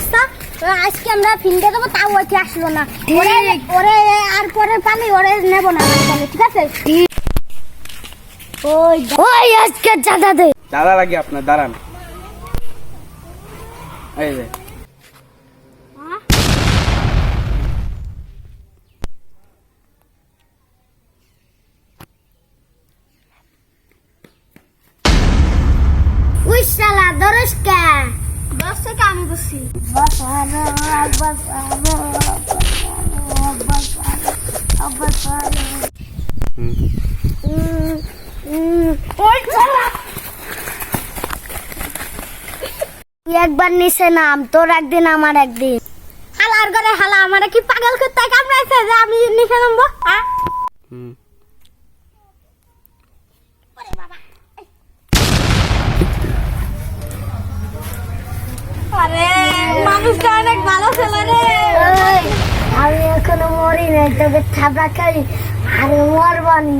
অবস্থা। আজকে আমরা ফিল্ডে দেবো, তাও ওইটি আসলো না। ওরে আর পরে পালি ওরে নেবো না, ঠিক আছে? ওই আজকে চাঁদা দে। চাঁদা লাগে আপনার, দাঁড়ান। এই যে উই শালা দরস কে? দরস থেকে আমি বসি। বাসানো বাসানো বাসানো। ওই শালা তুই একবার নিচে নাম, তোর একদিন আমার একদিন। হালার ঘরে হালা আমারে কি পাগল করতে কামড়াইছে যে আমি নিচে নামবো? হ্যাঁ আরে মানুষটা অনেক ভালো ছিল রে। আমি এখনো মরি নাই, তোকে থাবড়া খাই আরে মরবানি।